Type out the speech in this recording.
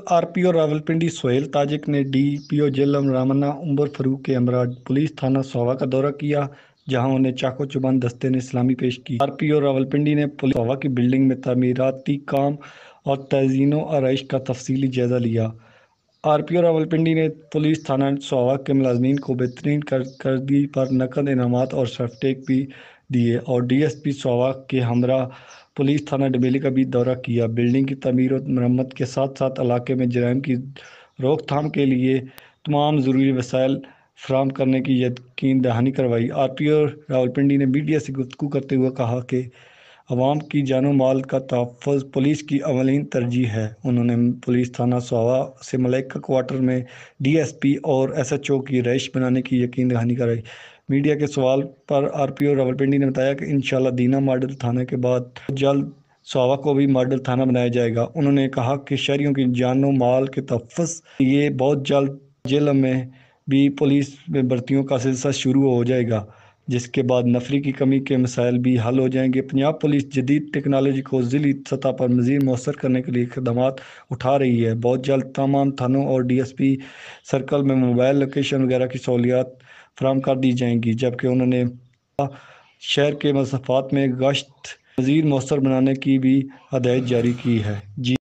RPO Rawalpindi Sohail Tajik ने DPO Jhelum Ramanna Umar Farooq के हमरा पुलिस थाना सोवा का दौरा किया, जहां उन्हें चाको चुबान दस्ते ने सलामी पेश की। आरपीओ रावलपिंडी ने पुलिस सोवा की बिल्डिंग में तामीराती काम और तज़ीनो आरइश का तफसीली जायजा लिया। आरपीओ रावलपिंडी ने पुलिस थाना सोवा के मुलाजमीन को बेहतरीन कारकर्दगी पर नकद इनामात और सर्टिफिकेट भी दिए और डीएसपी सोवा के हमरा पुलिस थाना डमेली का भी दौरा किया। बिल्डिंग की तमीर और मरम्मत के साथ साथ इलाके में जराइम की रोकथाम के लिए तमाम ज़रूरी वसाइल फराहम करने की यकीन दहानी करवाई। आरपीओ रावलपिंडी ने मीडिया से गुफ्तगू करते हुए कहा कि अवाम की जानो माल का तहफ़्फ़ुज़ पुलिस की अवलीन तरजीह है। उन्होंने पुलिस थाना सोवा से मलाइका क्वार्टर में डीएसपी और एसएचओ की रहाइश बनाने की यकीन दहानी कराई। मीडिया के सवाल पर आरपीओ रावलपिंडी ने बताया कि इंशाअल्लाह दीना मॉडल थाने के बाद जल्द सोवा को भी मॉडल थाना बनाया जाएगा। उन्होंने कहा कि शहरियों की जानो माल के तहफ़्फ़ुज़ ये बहुत जल्द जेल में भी पुलिस में भर्तियों का सिलसिला शुरू हो जाएगा, जिसके बाद नफरी की कमी के मसाइल भी हल हो जाएंगे। पंजाब पुलिस जदीद टेक्नोलॉजी को ज़िली सतह पर मज़ीद मौसर करने के लिए इक़दामात उठा रही है। बहुत जल्द तमाम थानों और डीएसपी सर्कल में मोबाइल लोकेशन वगैरह की सहूलियात फराहम कर दी जाएंगी, जबकि उन्होंने शहर के मसफ़ात में गश्त मज़ीद मौसर बनाने की भी हदायत जारी की है। जी।